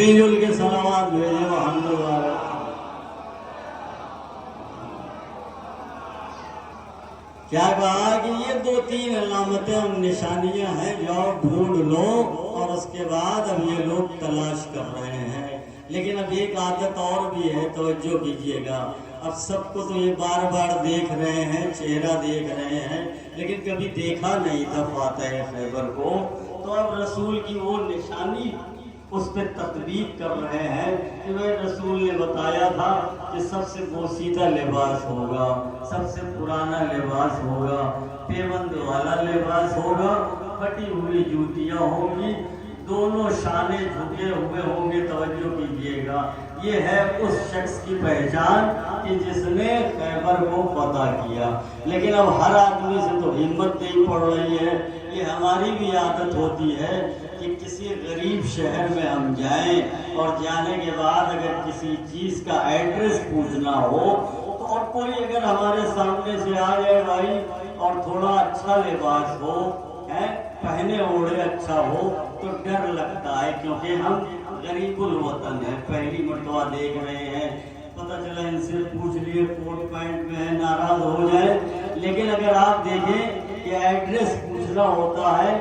مل کے صلوات بھیجے محمد والے. کیا کہا کہ یہ 2-3 علامتیں اور نشانیاں ہیں جو ڈھونڈ لو، اور اس کے بعد اب یہ لوگ تلاش کر رہے ہیں. لیکن اب ایک عادت اور بھی ہے، توجہ کیجئے گا. اب سب کو تو یہ بار بار دیکھ رہے ہیں، چہرہ دیکھ رہے ہیں، لیکن کبھی دیکھا نہیں تھا فاتح خیبر کو. تو اب رسول کی وہ نشانی اس پہ تطبیق کر رہے ہیں کہ وہ رسول نے بتایا تھا کہ سب سے بوسیدہ لباس ہوگا، سب سے پرانا لباس ہوگا، پیوند والا لباس ہوگا، پھٹی ہوئی جوتیاں ہوں گی، دونوں شانے جھکے ہوئے ہوں گے. توجہ کیجیے گا، یہ ہے اس شخص کی پہچان کہ جس نے خیبر کو فتح کیا. لیکن اب ہر آدمی سے تو ہمت نہیں پڑ رہی ہے. یہ ہماری بھی عادت ہوتی ہے کہ کسی غریب شہر میں ہم جائیں اور جانے کے بعد اگر کسی چیز کا ایڈریس پوچھنا ہو تو اور کوئی اگر ہمارے سامنے سے آ جائے بھائی اور تھوڑا اچھا لباس ہو، پہنے اوڑھے اچھا ہو، تو ڈر لگتا ہے، کیونکہ ہم غریب الوطن ہیں، پہلی مرتبہ دیکھ رہے ہیں. پتہ چلا ان سے پوچھ لیے کوٹ پینٹ میں ہے، ناراض ہو جائے. لیکن اگر آپ دیکھیں کہ ایڈریس پوچھنا ہوتا ہے،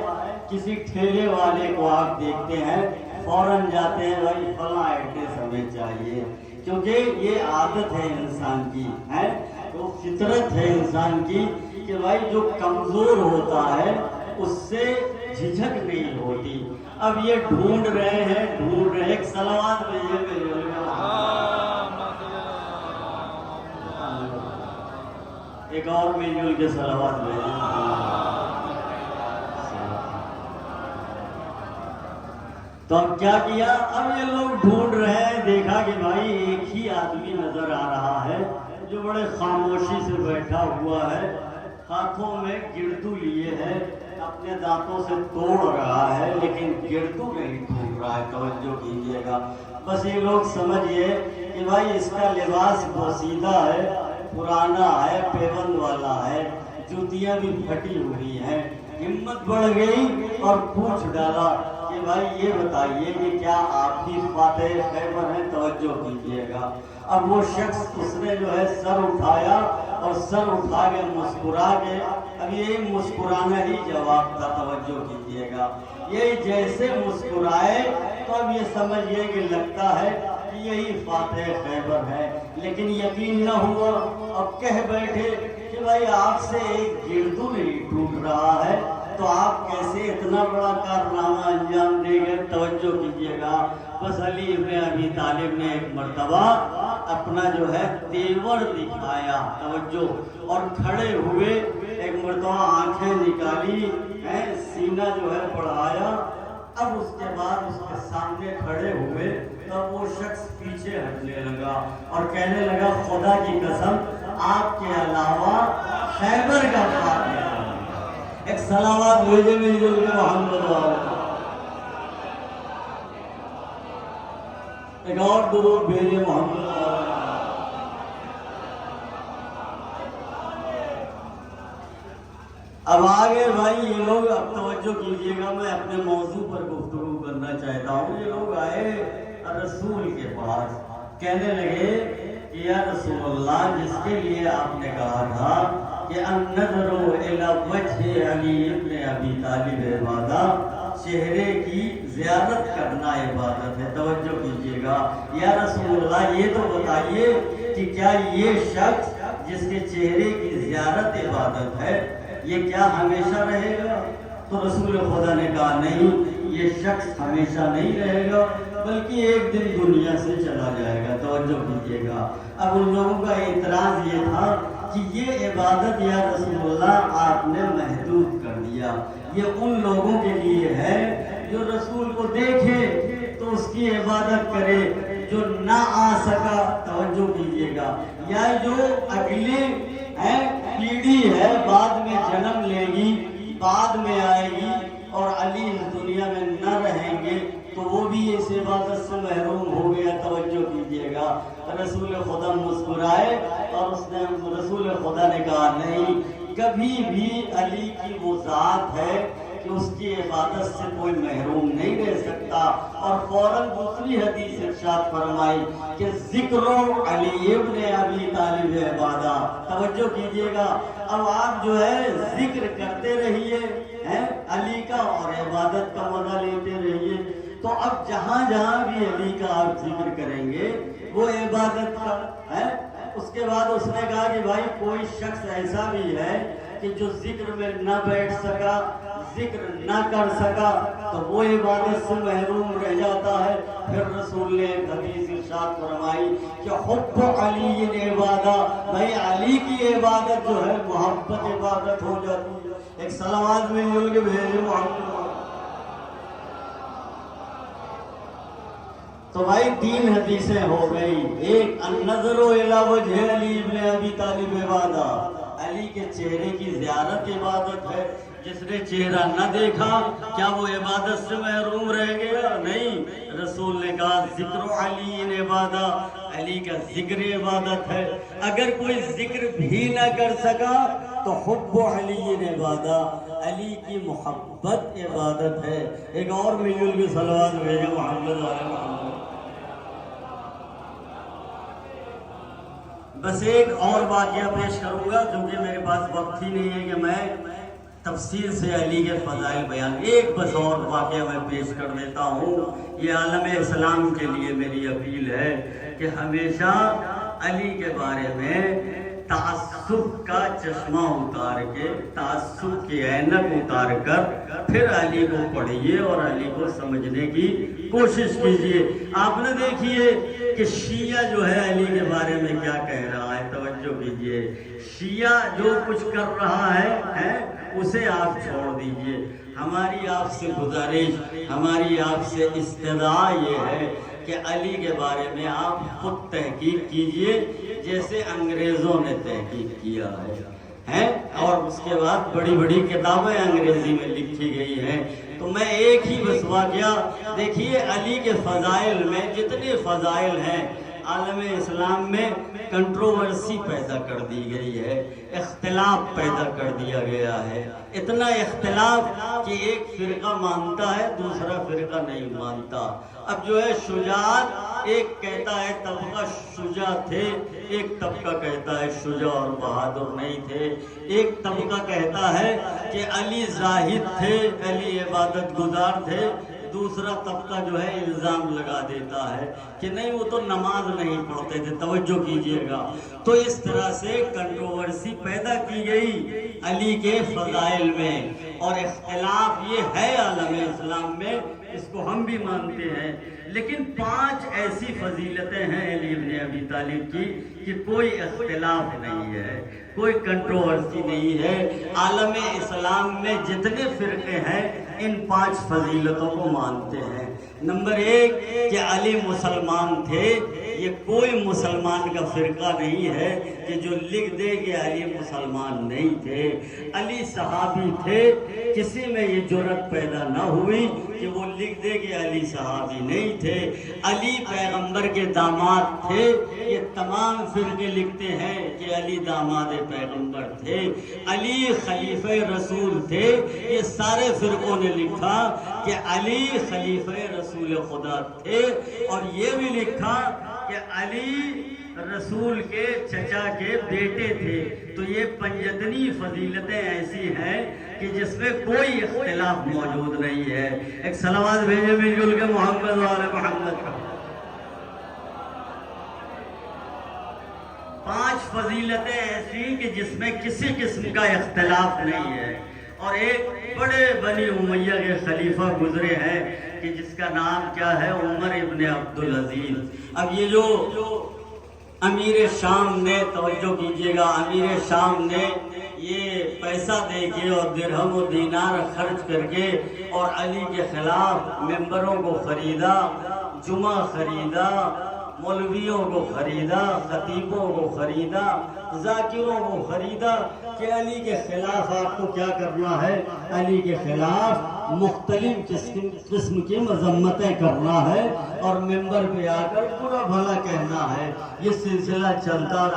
کسی ٹھیلے والے کو آپ دیکھتے ہیں فوراً جاتے ہیں، بھائی فلاں ایڈریس ہمیں چاہیے. کیونکہ یہ عادت ہے انسان کی، ہے تو فطرت ہے انسان کی کہ بھائی جو کمزور ہوتا ہے اس سے جھجک نہیں ہوتی. اب یہ ڈھونڈ رہے ہیں. ایک صلوات بھیجے ایک اور مل جل کے صلوات بھیجے. تو اب کیا کیا؟ اب یہ لوگ ڈھونڈ رہے ہیں. دیکھا کہ بھائی ایک ہی آدمی نظر آ رہا ہے جو بڑے خاموشی سے بیٹھا ہوا ہے، ہاتھوں میں گردو لیے ہے، اپنے دانتوں سے توڑ رہا ہے، لیکن گردو نہیں ٹوٹ رہا ہے. توجہ کیجیے گا. بس یہ لوگ سمجھئے کہ بھائی اس کا لباس بوسیدہ ہے، پرانا ہے، پیوند والا ہے، جوتیاں بھی پھٹی ہوئی ہیں. ہمت بڑھ گئی اور پوچھ ڈالا کہ بھائی یہ بتائیے کہ کیا آپ بھی فاتح خیبر ہیں؟ توجہ کیجیے گا. اب وہ شخص اس نے جو ہے سر اٹھایا اور سر اٹھا کے مسکرا کے، اب یہ مسکرانا ہی جواب تھا. توجہ کیجیے گا. یہ جیسے مسکرائے تو اب یہ سمجھئے کہ لگتا ہے کہ یہی فاتح خیبر ہے. لیکن یقین نہ ہوا. اب کہہ بیٹھے کہ بھائی آپ سے ایک گردو نہیں ٹوٹ رہا ہے تو آپ کیسے اتنا بڑا کارنامہ انجام دے گئے؟ توجہ کیجیے گا. بس علی ابن ابی طالب نے ایک مرتبہ اپنا جو ہے تیور دکھایا. توجہ. اور کھڑے ہوئے ایک مرتبہ آنکھیں نکالی، سینہ جو ہے بڑھایا. اب اس کے بعد اس کے سامنے کھڑے ہوئے تو وہ شخص پیچھے ہٹنے لگا اور کہنے لگا خدا کی قسم آپ کے علاوہ خیبر کا فاتح. ایک صلوات بھیجے مل جل کے محمد والے. ایک اور درود بھیجے محمد والے. اب آگے بھائی یہ لوگ، اب توجہ کیجئے گا، میں اپنے موضوع پر گفتگو کرنا چاہتا ہوں. یہ لوگ آئے رسول کے پاس، کہنے لگے کہ یا رسول اللہ، جس کے لیے آپ نے کہا تھا کہ النظر الی وجہ علی ابن ابی طالب عبادہ، چہرے کی زیارت کرنا عبادت ہے. توجہ کیجئے گا. یا رسول اللہ یہ تو بتائیے کہ کیا یہ شخص جس کے چہرے کی زیارت عبادت ہے یہ کیا ہمیشہ رہے گا؟ تو رسول خدا نے کہا نہیں، یہ شخص ہمیشہ نہیں رہے گا بلکہ ایک دن دنیا سے چلا جائے گا. توجہ کیجیے گا. اب ان لوگوں کا اعتراض یہ تھا کہ یہ عبادت یا رسول اللہ آپ نے محدود کر دیا. یہ ان لوگوں کے لیے ہے جو رسول کو دیکھے تو اس کی عبادت کرے، جو نہ آ سکا. توجہ کیجیے گا. یا جو اگلے پیڑھی ہے، بعد میں جنم لے گی، بعد میں آئے گی اور علی اس دنیا میں نہ رہیں گے تو وہ بھی اس عبادت سے محروم ہو گیا. توجہ کیجیے گا. رسول خدا مسکرائے اور اس نے رسول خدا نے کہا نہیں، کبھی بھی علی کی وہ ذات ہے کہ اس کی عبادت سے کوئی محروم نہیں رہ سکتا۔ اور فوراً دوسری حدیث ارشاد فرمائی کہ ذکر علی ابن ابی طالب عبادہ۔ توجہ کیجئے گا، اب آپ جو ہے ذکر کرتے رہیے علی کا اور عبادت کا مزہ لیتے رہیے۔ تو اب جہاں جہاں بھی علی کا آپ ذکر کریں گے وہ عبادت کا ہے۔ اس کے بعد اس نے کہا کہ بھائی کوئی شخص ایسا بھی ہے کہ جو ذکر میں نہ بیٹھ سکا، ذکر نہ کر سکا، تو وہ عبادت سے محروم رہ جاتا ہے۔ پھر رسول نے ایک حدیث ارشاد فرمائی کہ حب علی عبادہ، بھائی علی کی عبادت جو ہے محبت عبادت ہو جاتی ہے۔ ایک صلوات میں مل کے بھیجے محمد۔ تو بھائی 3 حدیثیں ہو گئی۔ ایک النظر الی وجہ علی ابن ابی طالب عبادہ، علی کے چہرے کی زیارت عبادت ہے۔ جس نے چہرہ نہ دیکھا کیا وہ عبادت سے محروم رہ گیا؟ نہیں، رسول نے کہا ذکر علی عبادہ، علی کا ذکر عبادت ہے۔ اگر کوئی ذکر بھی نہ کر سکا تو حب علی عبادہ، علی کی محبت عبادت ہے۔ ایک اور مل کے صلوات بھیجے محمد علیہ محمد۔ بس ایک اور واقعہ پیش کروں گا کیونکہ میرے پاس وقت ہی نہیں ہے کہ میں تفصیل سے علی کے فضائل بیان۔ ایک بس اور واقعہ میں پیش کر دیتا ہوں۔ یہ عالم اسلام کے لیے میری اپیل ہے کہ ہمیشہ علی کے بارے میں تعصب کا چشمہ اتار کے، تعصب کی اینک اتار کر پھر علی کو پڑھیے اور علی کو سمجھنے کی کوشش کیجیے۔ آپ نے دیکھیے کہ شیعہ جو ہے علی کے بارے میں کیا کہہ رہا ہے، توجہ کیجیے۔ شیعہ جو کچھ کر رہا ہے اسے آپ چھوڑ دیجیے۔ ہماری آپ سے گزارش، ہماری آپ سے استدعا یہ ہے کہ علی کے بارے میں آپ خود تحقیق کیجئے جیسے انگریزوں نے تحقیق کیا ہے، اور اس کے بعد بڑی بڑی کتابیں انگریزی میں لکھی گئی ہیں۔ تو میں ایک ہی بس واقعہ دیکھیے، علی کے فضائل میں جتنے فضائل ہیں عالم اسلام میں کنٹروورسی پیدا کر دی گئی ہے، اختلاف پیدا کر دیا گیا ہے۔ اتنا اختلاف کہ ایک فرقہ مانتا ہے دوسرا فرقہ نہیں مانتا۔ اب جو ہے شجاعت، ایک کہتا ہے طبقہ شجاع تھے، ایک طبقہ کہتا ہے شجاع اور بہادر نہیں تھے، ایک طبقہ کہتا ہے کہ علی زاہد تھے، علی عبادت گزار تھے، دوسرا طبقہ جو ہے الزام لگا دیتا ہے کہ نہیں وہ تو نماز نہیں پڑھتے تھے۔ توجہ کیجئے گا، تو اس طرح سے کنٹروورسی پیدا کی گئی علی کے فضائل میں، اور اختلاف یہ ہے عالم اسلام میں، اس کو ہم بھی مانتے ہیں۔ لیکن 5 ایسی فضیلتیں ہیں علی ابن ابی طالب کی کہ کوئی اختلاف نہیں ہے، کوئی کنٹروورسی نہیں ہے۔ عالم اسلام میں جتنے فرقے ہیں ان 5 فضیلتوں کو مانتے ہیں۔ نمبر 1 کہ علی مسلمان تھے، یہ کوئی مسلمان کا فرقہ نہیں ہے کہ جو لکھ دے کہ علی مسلمان نہیں تھے۔ علی صحابی تھے، کسی میں یہ جرأت پیدا نہ ہوئی کہ وہ لکھ دے کہ علی صحابی نہیں تھے۔ علی پیغمبر کے داماد تھے، یہ تمام فرقے لکھتے ہیں کہ علی داماد پیغمبر تھے۔ علی خلیفہ رسول تھے، یہ سارے فرقوں نے لکھا کہ علی خلیفہ رسول خدا تھے، اور یہ بھی لکھا کہ علی رسول کے چچا کے بیٹے تھے۔ تو یہ پنجتنی فضیلتیں ایسی ہیں کہ جس میں کوئی اختلاف موجود نہیں ہے۔ ایک صلوات بھیجے مل جل کے محمد والے محمد کا۔ 5 فضیلتیں ایسی کہ جس میں کسی قسم کا اختلاف نہیں ہے۔ اور ایک بڑے بنی امیہ کے خلیفہ گزرے ہیں کہ جس کا نام کیا ہے، عمر ابن عبدالعزیز۔ اب یہ جو امیر شام نے، توجہ کیجئے گا، امیر شام نے یہ پیسہ دے کے اور درہم و دینار خرچ کر کے اور علی کے خلاف ممبروں کو خریدا، جمعہ خریدا، مولویوں کو خریدا، خطیبوں کو خریدا، ذاکروں کو خریدا، کہ علی کے خلاف آپ کو کیا کرنا ہے، علی کے خلاف مختلف قسم کی مذمتیں کرنا ہے اور ممبر پہ آ کر برا بھلا کہنا ہے۔ یہ سلسلہ چلتا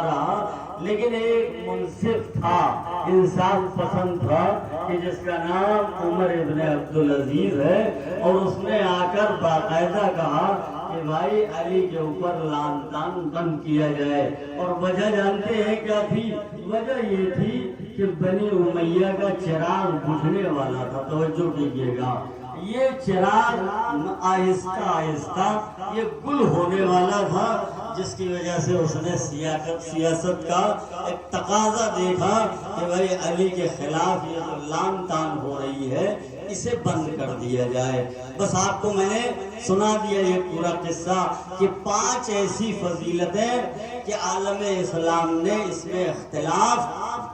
رہا، لیکن ایک منصف تھا، انصاف پسند تھا کہ جس کا نام عمر ابن عبدالعزیز ہے، اور اس نے آ کر باقاعدہ کہا کہ بھائی علی کے اوپر لعن طعن بند کیا جائے۔ اور وجہ جانتے ہیں کیا تھی؟ وجہ یہ تھی کہ بنی امیہ کا چراغ بجھنے والا تھا۔ توجہ کیجیے گا، یہ چراغ آہستہ آہستہ یہ گل ہونے والا تھا، جس کی وجہ سے اس نے سیاست کا ایک تقاضا دیکھا کہ بھائی علی کے خلاف یہ جو لعن طعن ہو رہی ہے اسے بند کر دیا جائے۔ بس آپ کو میں نے سنا دیا یہ پورا قصہ کہ 5 ایسی فضیلتیں کہ عالم اسلام نے اس میں اختلاف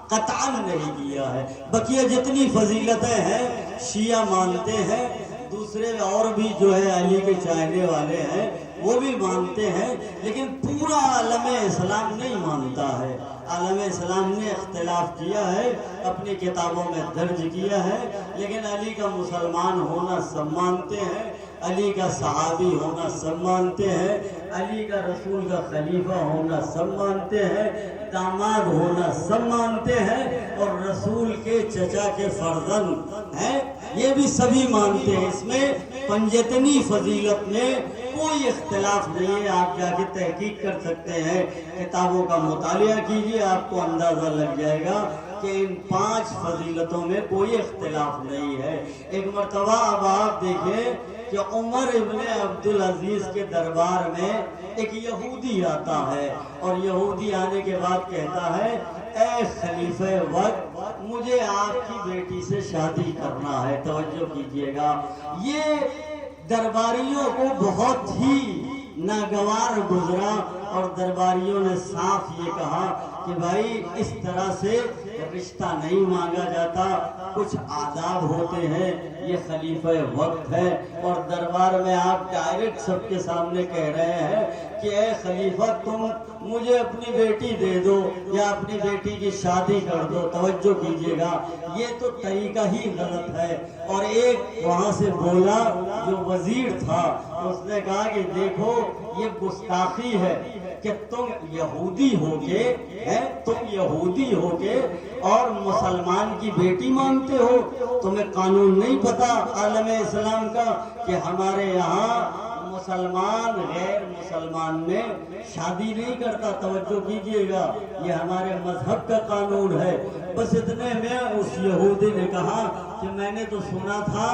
قطعاً نہیں کیا ہے۔ بقیہ جتنی فضیلتیں ہیں شیعہ مانتے ہیں، دوسرے اور بھی جو ہے علی کے چاہنے والے ہیں وہ بھی مانتے ہیں، لیکن پورا عالم اسلام نہیں مانتا ہے۔ عالم اسلام نے اختلاف کیا ہے، اپنی کتابوں میں درج کیا ہے، لیکن علی کا مسلمان ہونا سب مانتے ہیں، علی کا صحابی ہونا سب مانتے ہیں، علی کا رسول کا خلیفہ ہونا سب مانتے ہیں، داماد ہونا سب مانتے ہیں، اور رسول کے چچا کے فرزند ہیں یہ بھی سبھی مانتے ہیں۔ اس میں پنجتنی فضیلت میں کوئی اختلاف نہیں ہے۔ آپ جا کے تحقیق کر سکتے ہیں، کتابوں کا مطالعہ کیجئے، آپ کو اندازہ لگ جائے گا کہ ان 5 فضیلتوں میں کوئی اختلاف نہیں ہے۔ ایک مرتبہ اب آپ دیکھیں کہ عمر ابن عبدالعزیز کے دربار میں ایک یہودی آتا ہے، اور یہودی آنے کے بعد کہتا ہے اے خلیفہ وقت مجھے آپ کی بیٹی سے شادی کرنا ہے۔ توجہ کیجئے گا، یہ درباریوں کو بہت ہی ناگوار گزرا، اور درباریوں نے صاف یہ کہا کہ بھائی اس طرح سے رشتہ نہیں مانگا جاتا، کچھ آداب ہوتے ہیں، یہ خلیفہ وقت ہے۔ اور دربار میں آپ ڈائریکٹ سب کے سامنے کہہ رہے ہیں کہ اے خلیفہ تم مجھے اپنی بیٹی دے دو یا اپنی بیٹی کی شادی کر دو۔ توجہ کیجئے گا، یہ تو طریقہ ہی غلط ہے۔ اور ایک وہاں سے بولا جو وزیر تھا، اس نے کہا کہ دیکھو یہ گستاخی ہے کہ تم یہودی ہو کے اور مسلمان کی بیٹی مانتے ہو۔ تمہیں قانون نہیں پتا عالم اسلام کا کہ ہمارے یہاں مسلمان غیر مسلمان میں شادی نہیں کرتا۔ توجہ کیجئے گا، یہ ہمارے مذہب کا قانون ہے۔ بس اتنے میں اس یہودی نے کہا کہ میں نے تو سنا تھا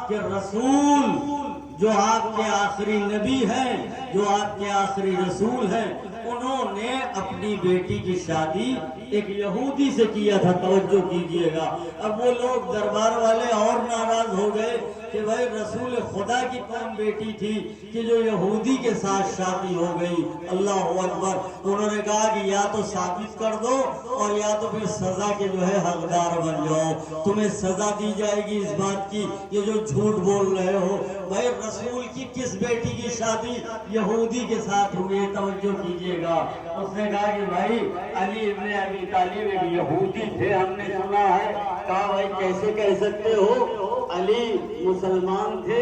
کہ رسول جو آپ کے آخری نبی ہیں، جو آپ کے آخری رسول ہیں، انہوں نے اپنی بیٹی کی شادی ایک یہودی سے کیا تھا۔ توجہ کیجئے گا، اب وہ لوگ دربار والے اور ناراض ہو گئے کہ بھائی رسول خدا کی کون بیٹی تھی کہ جو یہودی کے ساتھ شادی ہو گئی؟ اللہ اکبر۔ انہوں نے کہا کہ یا تو ثابت کر دو اور یا تو پھر سزا کے جو ہے حقدار بن جاؤ، تمہیں سزا دی جائے گی اس بات کی یہ جو جھوٹ بول رہے ہو۔ بھائی رسول کی کس بیٹی کی شادی یہودی کے ساتھ ہوئی؟ توجہ کیجئے گا، اس نے کہا کہ بھائی علی ابن ابی طالب ایک یہودی تھے، ہم نے سنا ہے۔ کہا بھائی کیسے کہہ سکتے ہو؟ علی مسلمان تھے،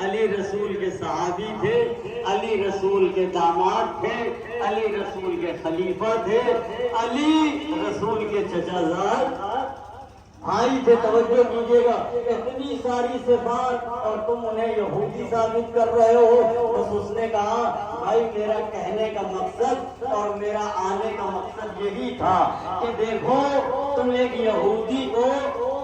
علی رسول کے صحابی تھے، علی رسول کے داماد تھے، علی رسول کے خلیفہ تھے، علی رسول کے چچا زاد بھائی تھے۔ توجہ کیجئے گا، اتنی ساری صفات اور تم انہیں یہودی ثابت کر رہے ہو۔ بس اس نے کہا بھائی میرا کہنے کا مقصد اور میرا آنے کا مقصد یہی تھا کہ دیکھو تم ایک یہودی کو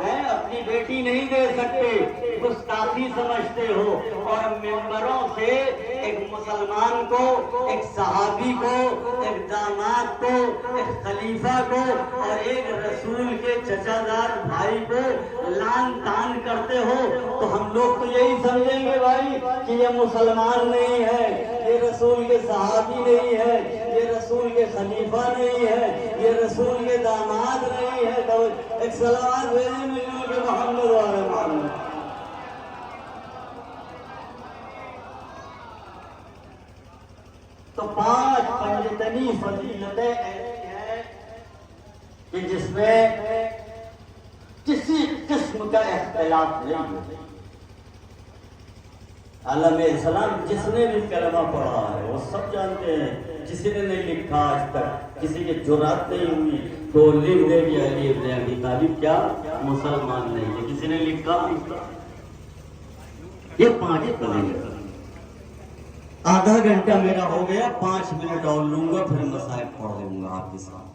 اپنی بیٹی نہیں دے سکتے، گستاخی سمجھتے ہو، اور ممبروں سے ایک مسلمان کو، ایک صحابی کو، ایک داماد کو، ایک خلیفہ کو اور ایک رسول کے چچا زاد بھائی کو لعن طعن کرتے ہو، تو ہم لوگ تو یہی سمجھیں گے بھائی کہ یہ مسلمان نہیں ہے، یہ رسول کے صحابی نہیں ہے، یہ رسول کے خلیفہ نہیں ہے، یہ رسول کے داماد نہیں ہے۔ تو ایک صلوات بھیجیں ملول کے محمد والے محمد۔ تو 5 پنجتنی فضیلتیں ایسی ہیں کہ جس میں کسی قسم کا اختلاف نہیں ہے۔ عالم اسلام جس نے بھی کلمہ پڑھا ہے وہ سب جانتے ہیں، کسی نے نہیں لکھا آج تک، کسی کی جرات نہیں ہوئی تو لکھ دے کہ علی ابن ابی طالب کیا مسلمان نہیں ہے، کسی نے لکھا؟ یہ 5 پڑھیں گے۔ آدھا گھنٹہ میرا ہو گیا، 5 منٹ اور لوں گا، پھر مسائل پڑھ لوں گا آپ کے ساتھ۔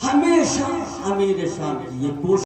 ہمیشہ امیر شام کی یہ کوشش